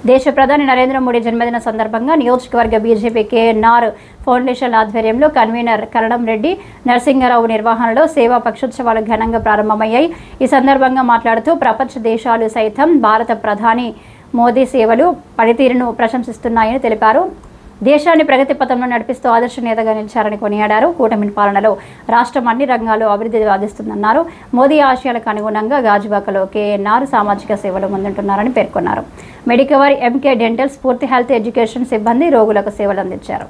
దేశ ప్రధాని నరేంద్ర మోడీ జన్మదిన సందర్భంగా నియోజకవర్గ బీజేపీ కేఎన్ఆర్ ఫౌండేషన్ ఆధ్వర్యంలో కన్వీనర్ కరణం రెడ్డి నరసింహారావు నిర్వహణలో సేవా పక్షోత్సవాలు ఘనంగా ప్రారంభమయ్యాయి. ఈ సందర్భంగా మాట్లాడుతూ ప్రపంచ దేశాలు సైతం భారత ప్రధాని మోదీ సేవలు పనితీరును ప్రశంసిస్తున్నాయని తెలిపారు. దేశాన్ని ప్రగతి పథంలో నడిపిస్తూ ఆదర్శ నేతగా నిలిచారని కొనియాడారు. కూటమి పాలనలో రాష్ట్రం అన్ని రంగాల్లో అభివృద్ధి సాధిస్తుందన్నారు. మోదీ ఆశయాలకు అనుగుణంగా గాజువాకలో కేఎన్ఆర్ సామాజిక సేవలు ముందుంటున్నారని పేర్కొన్నారు. మెడికవర్, ఎంకే డెంటల్, స్ఫూర్తి హెల్త్ ఎడ్యుకేషన్ సిబ్బంది రోగులకు సేవలు అందించారు.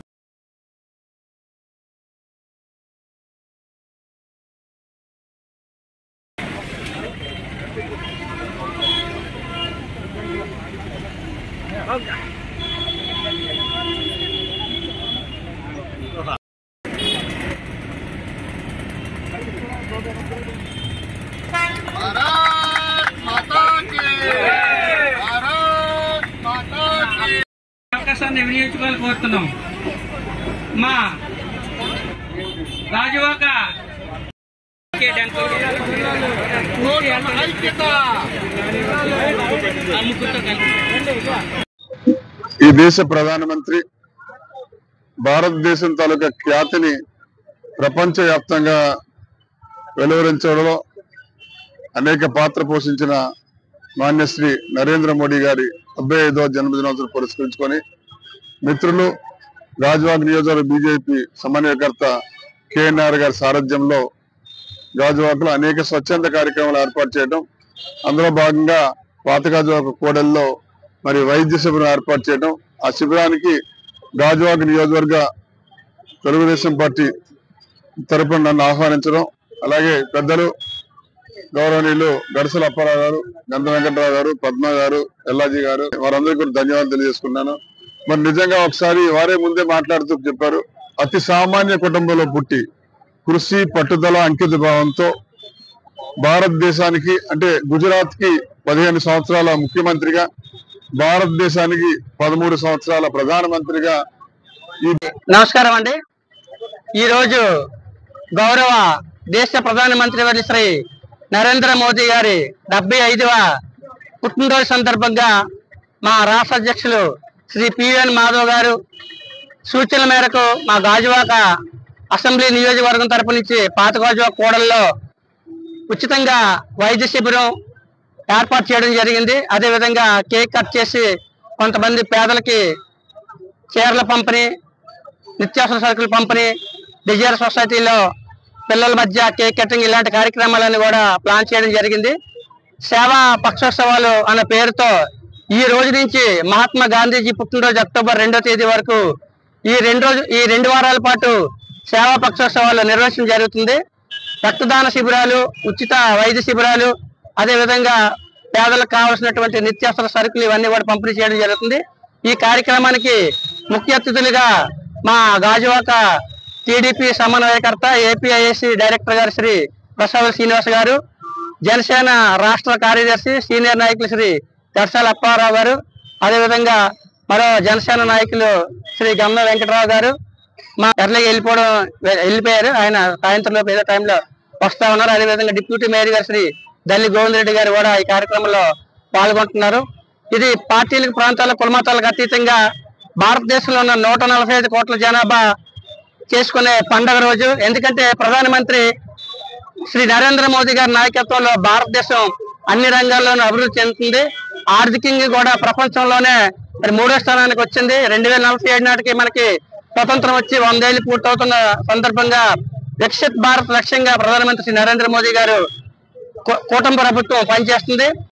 అవకాశాన్ని వినియోగించుకోవాలని కోరుతున్నాం. మా గాజువాక ఈ దేశ ప్రధానమంత్రి భారతదేశం తాలూకా ఖ్యాతిని ప్రపంచవ్యాప్తంగా వెలువరించడంలో అనేక పాత్ర పోషించిన మాన్యశ్రీ నరేంద్ర మోడీ గారి 75వ జన్మదినోత్సవం పురస్కరించుకొని మిత్రులు గాజువాక నియోజకవర్గ బీజేపీ సమన్వయకర్త కేఎన్ఆర్ గారి సారథ్యంలో గాజువాకలో అనేక స్వచ్ఛంద కార్యక్రమాలు ఏర్పాటు చేయడం, అందులో భాగంగా పాత గాజువాక కూడలిలో మరి వైద్య శిబిరం ఏర్పాటు చేయడం, ఆ శిబిరానికి గాజువాక నియోజకవర్గ తెలుగుదేశం పార్టీ తరపున నన్ను ఆహ్వానించడం, అలాగే పెద్దలు గౌరవనీయులు గడసల అప్పారావు గారు, గంధ వెంకటరావు గారు, పద్మ గారు, ఎల్లాజీ గారు, వారందరికీ కూడా ధన్యవాదాలు తెలియజేసుకున్నాను. మరి నిజంగా ఒకసారి వారే ముందే మాట్లాడుతూ చెప్పారు, అతి సామాన్య కుటుంబంలో పుట్టి కృషి, పట్టుదల, అంకిత భావంతో భారతదేశానికి అంటే గుజరాత్ కి 15 సంవత్సరాల ముఖ్యమంత్రిగా, భారతదేశానికి 13 సంవత్సరాల ప్రధానమంత్రిగా. నమస్కారం అండి. ఈరోజు గౌరవ దేశ ప్రధానమంత్రి వర్యులు శ్రీ నరేంద్ర మోదీ గారి 75వ పుట్టినరోజు సందర్భంగా మా రాష్ట్ర అధ్యక్షులు శ్రీ పివిఎన్ మాధవ్ గారు సూచనల మేరకు మా గాజువాక అసెంబ్లీ నియోజకవర్గం తరపు నుంచి పాత గాజువాక కూడల్లో ఉచితంగా వైద్య శిబిరం ఏర్పాటు చేయడం జరిగింది. అదేవిధంగా కేక్ కట్ చేసి కొంతమంది పేదలకి చీరల పంపిణీ, నిత్యావసర సరుకుల పంపిణీ, డిజైర్ సొసైటీలో పిల్లల మధ్య కేక్ కటింగ్ ఇలాంటి కార్యక్రమాలను కూడా ప్లాన్ చేయడం జరిగింది. సేవా పక్షోత్సవాలు అన్న పేరుతో ఈ రోజు నుంచి మహాత్మా గాంధీజీ పుట్టినరోజు అక్టోబర్ 2వ తేదీ వరకు ఈ 2 వారాల పాటు సేవా పక్షోత్సవాలు నిర్వహించడం జరుగుతుంది. రక్తదాన శిబిరాలు, ఉచిత వైద్య శిబిరాలు, అదేవిధంగా పేదలకు కావాల్సినటువంటి నిత్యావసర సరుకులు ఇవన్నీ కూడా పంపిణీ చేయడం జరుగుతుంది. ఈ కార్యక్రమానికి ముఖ్య అతిథులుగా మా గాజువాక టీడీపీ సమన్వయకర్త, ఏపీఐఏసీ డైరెక్టర్ గారు శ్రీ ప్రసాద్ శ్రీనివాస్ గారు, జనసేన రాష్ట్ర కార్యదర్శి సీనియర్ నాయకులు శ్రీ గడసల అప్పారావు గారు, అదేవిధంగా మరో జనసేన నాయకులు శ్రీ గంధ వెంకటరావు గారు మా ఎర్లకి వెళ్ళిపోయారు. ఆయన సాయంత్రం ఏదో టైంలో వస్తా ఉన్నారు. అదేవిధంగా డిప్యూటీ మేయర్ గారు శ్రీ దల్లి గోవింద్ రెడ్డి గారు కూడా ఈ కార్యక్రమంలో పాల్గొంటున్నారు. ఇది పార్టీలకు, ప్రాంతాలకు, కులమతాలకు అతీతంగా భారతదేశంలో ఉన్న 145 కోట్ల జనాభా చేసుకునే పండుగ రోజు. ఎందుకంటే ప్రధానమంత్రి శ్రీ నరేంద్ర మోదీ గారి నాయకత్వంలో భారతదేశం అన్ని రంగాల్లోనూ అభివృద్ధి చెందుతుంది. ఆర్థికంగా కూడా ప్రపంచంలోనే 3వ స్థానానికి వచ్చింది. 2047 నాటికి మనకి స్వతంత్రం వచ్చి 100 ఏళ్లు పూర్తవుతున్న సందర్భంగా వికసిత్ భారత్ లక్ష్యంగా ప్రధానమంత్రి శ్రీ నరేంద్ర మోదీ గారు కూటమి ప్రభుత్వం పనిచేస్తుంది.